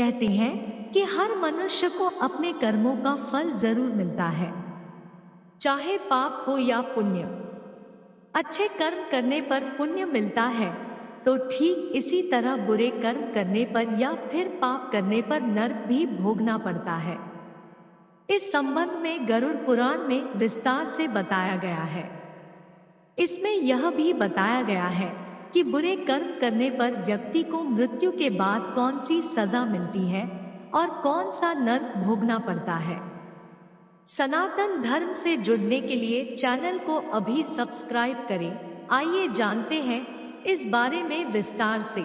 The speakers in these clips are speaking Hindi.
कहते हैं कि हर मनुष्य को अपने कर्मों का फल जरूर मिलता है, चाहे पाप हो या पुण्य। अच्छे कर्म करने पर पुण्य मिलता है, तो ठीक इसी तरह बुरे कर्म करने पर या फिर पाप करने पर नरक भी भोगना पड़ता है। इस संबंध में गरुड़ पुराण में विस्तार से बताया गया है। इसमें यह भी बताया गया है कि बुरे कर्म करने पर व्यक्ति को मृत्यु के बाद कौन सी सजा मिलती है और कौन सा नरक भोगना पड़ता है। सनातन धर्म से जुड़ने के लिए चैनल को अभी सब्सक्राइब करें। आइए जानते हैं इस बारे में विस्तार से।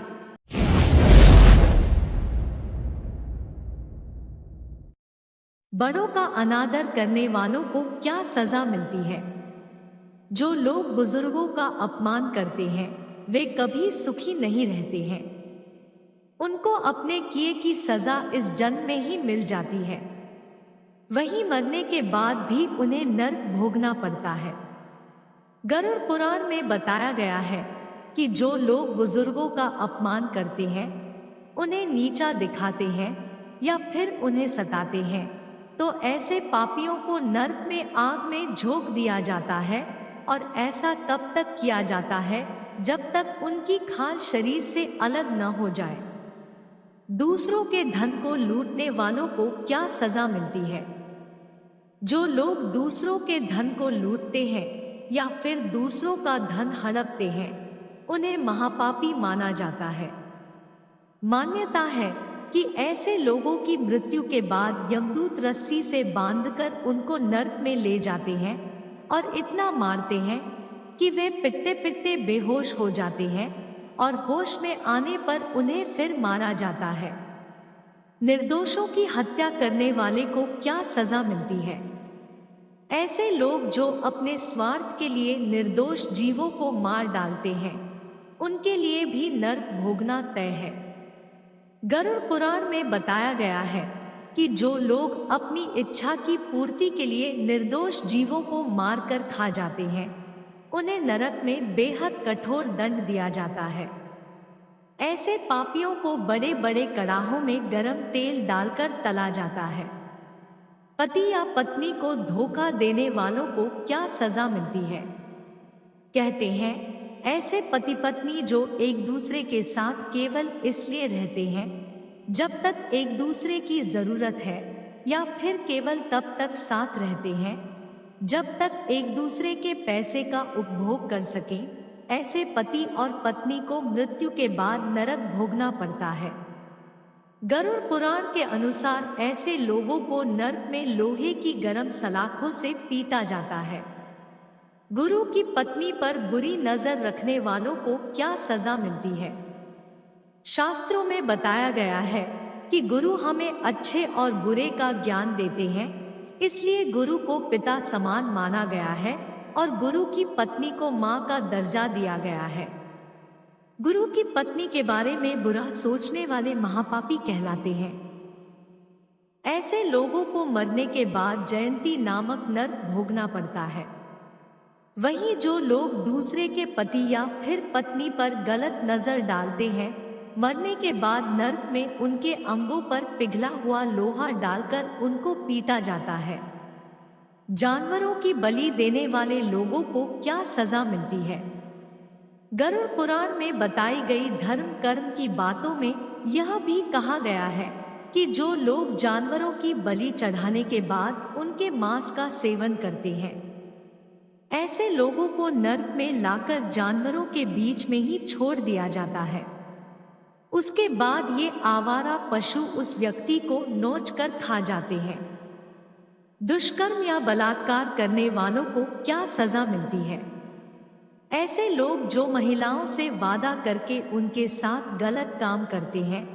बड़ों का अनादर करने वालों को क्या सजा मिलती है? जो लोग बुजुर्गों का अपमान करते हैं वे कभी सुखी नहीं रहते हैं। उनको अपने किए की सजा इस जन्म में ही मिल जाती है, वहीं मरने के बाद भी उन्हें नरक भोगना पड़ता है। गरुड़ पुराण में बताया गया है कि जो लोग बुजुर्गों का अपमान करते हैं, उन्हें नीचा दिखाते हैं या फिर उन्हें सताते हैं, तो ऐसे पापियों को नरक में आग में झोंक दिया जाता है और ऐसा तब तक किया जाता है जब तक उनकी खाल शरीर से अलग न हो जाए। दूसरों के धन को लूटने वालों को क्या सजा मिलती है? जो लोग दूसरों के धन को लूटते हैं या फिर दूसरों का धन हड़पते हैं, उन्हें महापापी माना जाता है। मान्यता है कि ऐसे लोगों की मृत्यु के बाद यमदूत रस्सी से बांधकर उनको नरक में ले जाते हैं और इतना मारते हैं कि वे पिटते पिटते बेहोश हो जाते हैं और होश में आने पर उन्हें फिर मारा जाता है। निर्दोषों की हत्या करने वाले को क्या सजा मिलती है? ऐसे लोग जो अपने स्वार्थ के लिए निर्दोष जीवों को मार डालते हैं, उनके लिए भी नरक भोगना तय है। गरुड़ पुराण में बताया गया है कि जो लोग अपनी इच्छा की पूर्ति के लिए निर्दोष जीवों को मारकर खा जाते हैं, उन्हें नरक में बेहद कठोर दंड दिया जाता है। ऐसे पापियों को बड़े बड़े कड़ाहों में गरम तेल डालकर तला जाता है। पति या पत्नी को धोखा देने वालों को क्या सजा मिलती है? कहते हैं ऐसे पति पत्नी जो एक दूसरे के साथ केवल इसलिए रहते हैं जब तक एक दूसरे की जरूरत है, या फिर केवल तब तक साथ रहते हैं जब तक एक दूसरे के पैसे का उपभोग कर सकें, ऐसे पति और पत्नी को मृत्यु के बाद नरक भोगना पड़ता है। गरुड़ पुराण के अनुसार ऐसे लोगों को नरक में लोहे की गर्म सलाखों से पीटा जाता है। गुरु की पत्नी पर बुरी नजर रखने वालों को क्या सजा मिलती है? शास्त्रों में बताया गया है कि गुरु हमें अच्छे और बुरे का ज्ञान देते हैं, इसलिए गुरु को पिता समान माना गया है और गुरु की पत्नी को मां का दर्जा दिया गया है। गुरु की पत्नी के बारे में बुरा सोचने वाले महापापी कहलाते हैं। ऐसे लोगों को मरने के बाद जयंती नामक नरक भोगना पड़ता है। वहीं जो लोग दूसरे के पति या फिर पत्नी पर गलत नजर डालते हैं, मरने के बाद नरक में उनके अंगों पर पिघला हुआ लोहा डालकर उनको पीटा जाता है। जानवरों की बलि देने वाले लोगों को क्या सजा मिलती है? गरुड़ पुराण में बताई गई धर्म कर्म की बातों में यह भी कहा गया है कि जो लोग जानवरों की बलि चढ़ाने के बाद उनके मांस का सेवन करते हैं, ऐसे लोगों को नरक में लाकर जानवरों के बीच में ही छोड़ दिया जाता है। उसके बाद ये आवारा पशु उस व्यक्ति को नोच कर खा जाते हैं। दुष्कर्म या बलात्कार करने वालों को क्या सजा मिलती है? ऐसे लोग जो महिलाओं से वादा करके उनके साथ गलत काम करते हैं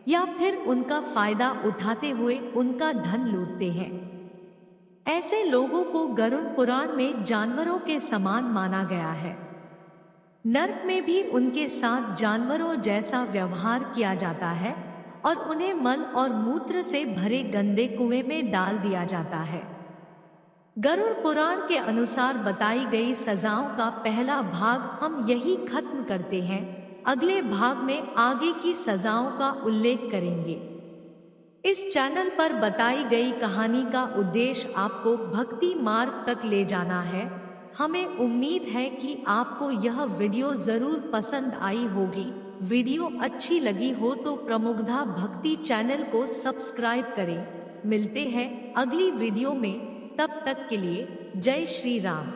या फिर उनका फायदा उठाते हुए उनका धन लूटते हैं, ऐसे लोगों को गरुड़ पुराण में जानवरों के समान माना गया है। नरक में भी उनके साथ जानवरों जैसा व्यवहार किया जाता है और उन्हें मल और मूत्र से भरे गंदे कुएं में डाल दिया जाता है। गरुड़ पुराण के अनुसार बताई गई सजाओं का पहला भाग हम यही खत्म करते हैं। अगले भाग में आगे की सजाओं का उल्लेख करेंगे। इस चैनल पर बताई गई कहानी का उद्देश्य आपको भक्ति मार्ग तक ले जाना है। हमें उम्मीद है कि आपको यह वीडियो जरूर पसंद आई होगी। वीडियो अच्छी लगी हो तो प्रमुग्धा भक्ति चैनल को सब्सक्राइब करें। मिलते हैं अगली वीडियो में, तब तक के लिए जय श्री राम।